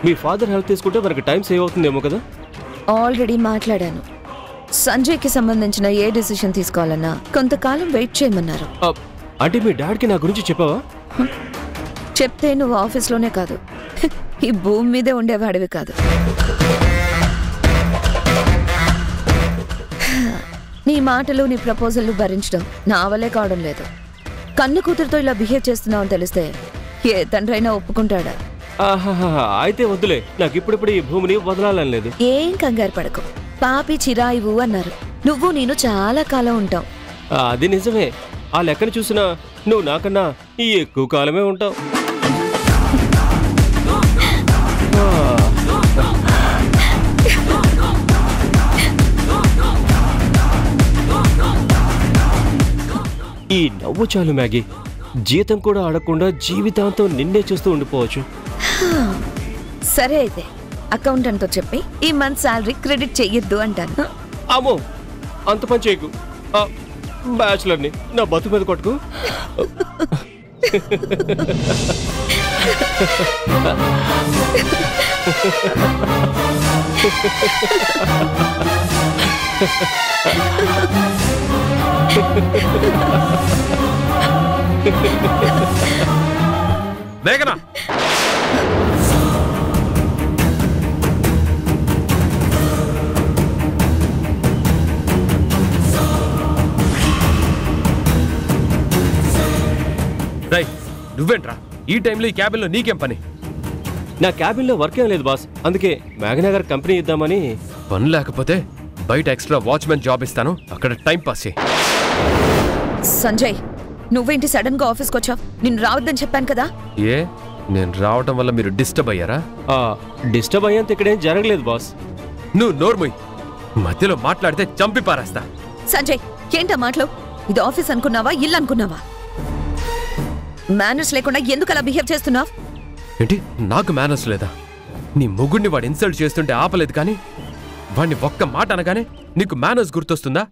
మీ father help తీసుకుంటే మనకి time save అవుతుందేమో కదా. ఆల్రెడీ మాట్లాడాను. సంజయ్కి సంబంధించిన ఏ డిసిషన్ తీసుకోవాలన్నా కొంతకాలం వెయిట్ చేయమన్నారు. అంటే మీ డాడ్కి నా గురించి చెప్పావా? చెప్తే నువ్వు ఆఫీస్లోనే కాదు, ఈ భూమి మీదే ఉండేవాడివి కాదు. నీ మాటలు నీ ప్రపోజల్లు భరించడం నా వల్లే కావడం లేదు. కన్ను కూతురుతో ఇలా బిహేవ్ చేస్తున్నావు అని తెలిస్తే ఏ తండ్రైనా ఒప్పుకుంటాడా? అయితే వద్దులే, నాకు ఇప్పుడిప్పుడు ఈ భూమిని వదలాలని లేదు. ఏం కంగారు పడకు, పాపి చిరాయివు అన్నారు. నువ్వు నేను చాలా కాలం ఉంటావు. అది నిజమే. ఆ లెక్కను చూసినా నువ్వు నాకన్నా ఎక్కువ కాలమే ఉంటావు. ఈ నవ్వు చాలు మ్యాగీ, జీతం కూడా అడగకుండా జీవితాంతం నిన్నే చూస్తూ ఉండిపోవచ్చు. సరే అయితే అకౌంటెంట్తో చెప్పి ఈ మంత్ శాలరీ క్రెడిట్ చెయ్యొద్దు అంటాను. అమ్మో, అంత పని చేయకు. బ్యాచులర్ని నా బతు మీద కొట్టుకు. మేఘనా, నువ్వేంట్రా ఈ టైంలో ఈ క్యాబిన్లో? నీకేం పని? నా క్యాబిన్లో వర్క్ ఏం లేదు బాస్, అందుకే మేఘనా గారు కంపెనీ ఇద్దామని. పని లేకపోతే బయట ఎక్స్ట్రా వాచ్మెన్ జాబ్ ఇస్తాను, అక్కడ టైం పాస్ చేయి. సంజయ్, నువ్వేంటి సడన్ గా ఆఫీస్కి వచ్చావు? నిన్ను రావద్దని చెప్పాను కదా. ఏ, నేను రావటం వల్ల మీరు డిస్టర్బ్ అయ్యారా? డిస్టర్బ్ అయ్యేంత ఇక్కడేం జరగలేదు బాస్. నువ్వు నోర్ముయ్, మధ్యలో మాట్లాడితే చంపి పారేస్తా. సంజయ్, ఏంటా మాటలు? ఇది ఆఫీస్ అనుకున్నావా, ఇల్లు అనుకున్నావా? మేనర్స్ లేకుండా ఎందుకు అలా బిహేవ్ చేస్తున్నావు? ఏంటి, నాకు మేనర్స్ లేదా? నీ మొగుడిని వాడు ఇన్సల్ట్ చేస్తుంటే ఆపలేదు, కానీ వాడిని ఒక్క మాట అనగానే నీకు మేనర్స్ గుర్తొస్తుందా?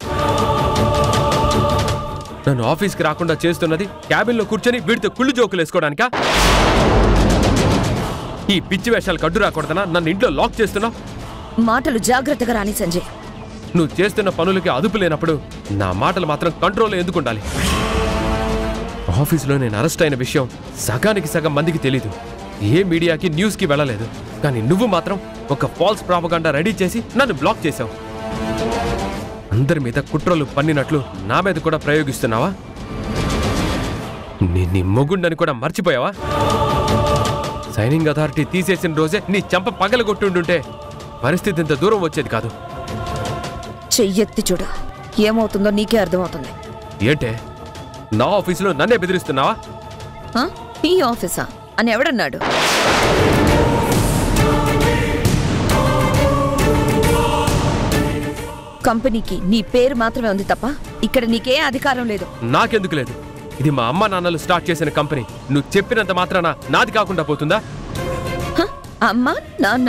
నన్ను ఆఫీస్కి రాకుండా చేస్తున్నది క్యాబిన్లో కూర్చొని వీడితో కుళ్ళు జోకులు వేసుకోవడానికా? ఈ పిచ్చి వేషాలు కడ్డు రాకూడదనా నన్ను ఇంట్లో లాక్ చేస్తున్నావు? మాటలు జాగ్రత్తగా రాని సంజయ్. నువ్వు చేస్తున్న పనులకి అదుపు లేనప్పుడు నా మాటలు మాత్రం కంట్రోల్లో ఎందుకు ఉండాలి? ఆఫీసులో నేను అరెస్ట్ అయిన విషయం సగానికి సగం మందికి తెలీదు, ఏ మీడియాకి న్యూస్కి వెళ్ళలేదు. కానీ నువ్వు మాత్రం ఒక ఫాల్స్ ప్రాపగాండా రెడీ చేసి నన్ను బ్లాక్ చేశావు. అందరి మీద కుట్రలు పన్నినట్లు నా మీద కూడా ప్రయోగిస్తున్నావా? నీ మొగుండని కూడా మర్చిపోయావా? సైనింగ్ అథారిటీ తీసేసిన రోజే నీ చెంప పగలగొట్టుండుంటే పరిస్థితి ఇంత దూరం వచ్చేది కాదు. చెయ్యెత్తి చూడ, ఏమవుతుందో నీకే అర్థమవుతుంది. ఏంటే, నా ఆఫీసులో నన్నే బెదిరిస్తున్నావా? ఈ ఆఫీసా అని ఎవడన్నాడు? కంపెనీకి నీ పేరు మాత్రమే ఉంది తప్ప ఇక్కడ నీకే అధికారం లేదు. నాకెందుకు లేదు? ఇది మా అమ్మ నాన్నలు స్టార్ట్ చేసిన కంపెనీ. నువ్వు చెప్పినంత మాత్రాన నాది కాకుండా పోతుందా? అమ్మ నాన్న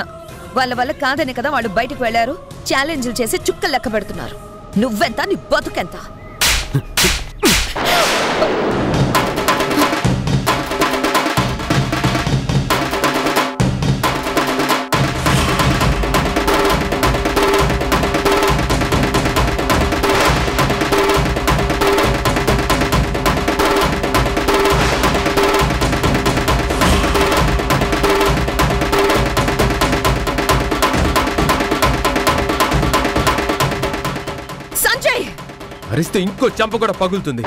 వాళ్ళ వల్ల కాదనే కదా వాళ్ళు బయటకు వెళ్లారు. ఛాలెంజ్లు చేసి చుక్కలు లెక్క పెడుతున్నారు. నువ్వెంత, నీ బతుకెంత? అరిస్తే ఇంకో చంప కూడా పగులుతుంది.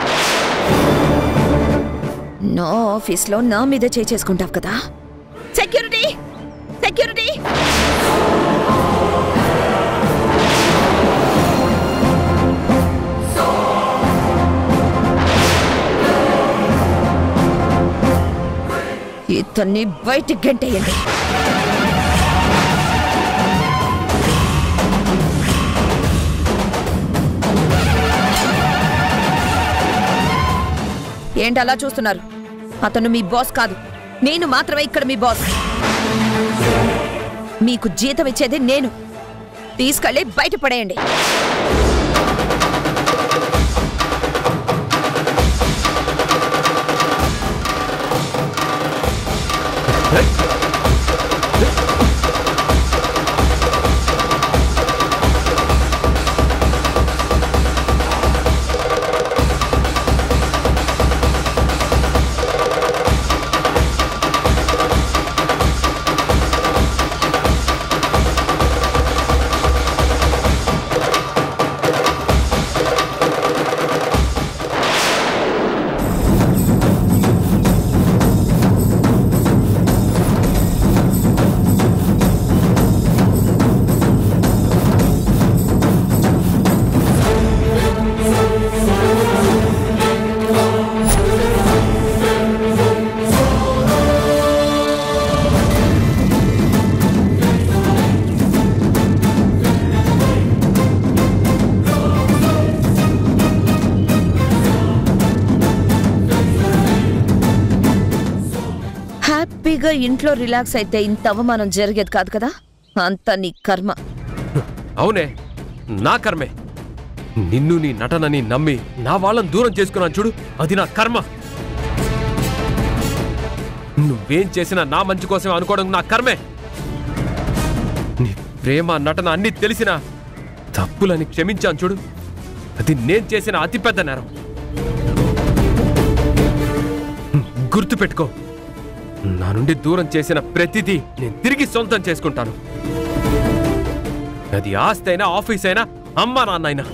నా ఆఫీస్లో నా మీద చేసుకుంటావు కదా. Security, security! ఇతన్ని బయటికి గంటేయండి. ఏంటి అలా చూస్తున్నారు? అతను మీ బాస్ కాదు, నేను మాత్రమే ఇక్కడ మీ బాస్. మీకు జీతం ఇచ్చేది నేను. తీసుకెళ్ళి బయట పడేయండి. హ్యాపీగా ఇంట్లో రిలాక్స్ అయితే ఇంత అవమానం జరిగేది కాదు కదా. అంత నీ కర్మ. అవునే, నా కర్మే. నిన్ను నీ నటనని నమ్మి నా వాళ్ళని దూరం చేసుకున్నాను చూడు, అది నా కర్మ. నువ్వేం చేసినా నా మంచి కోసమే అనుకోవడం నా కర్మే. నీ ప్రేమ నటన అన్నీ తెలిసినా తప్పులని క్షమించాను చూడు, అది నేను చేసిన అతిపెద్ద నేరం. గుర్తుపెట్టుకో, నా నుండి దూరం చేసిన ప్రతిదీ నేను తిరిగి సొంతం చేసుకుంటాను. అది ఆస్తి అయినా, ఆఫీస్ అయినా, అమ్మా నాన్న అయినా.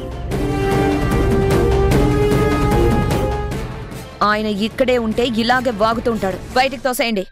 ఆయన ఇక్కడే ఉంటే ఇలాగే వాగుతూ ఉంటాడు. బయటికి తోసేయండి.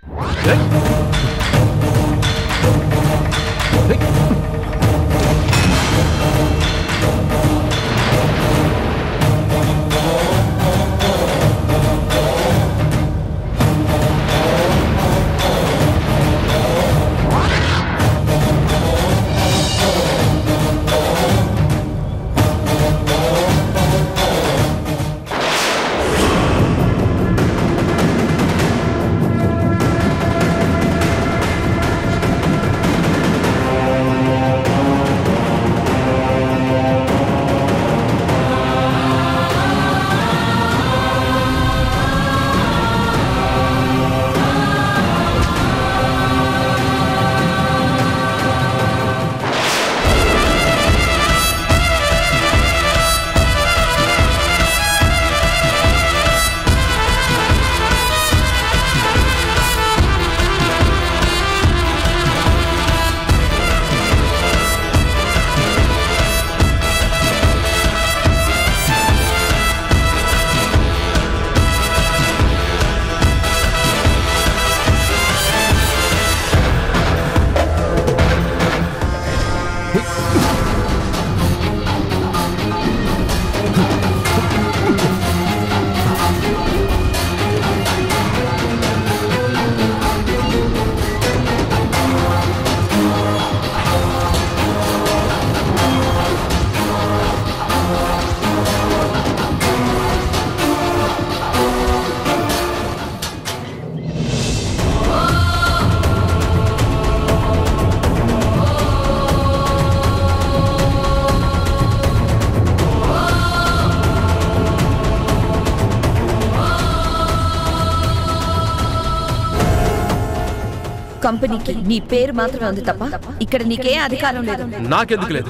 కంపెనీకి నీ పేరు మాత్రమే ఉంది తప్ప ఇక్కడ నీకే అధికారం లేదు. నాకెందుకు లేదు?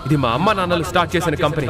ఇది మా అమ్మ నాన్నలు స్టార్ట్ చేసిన కంపెనీ.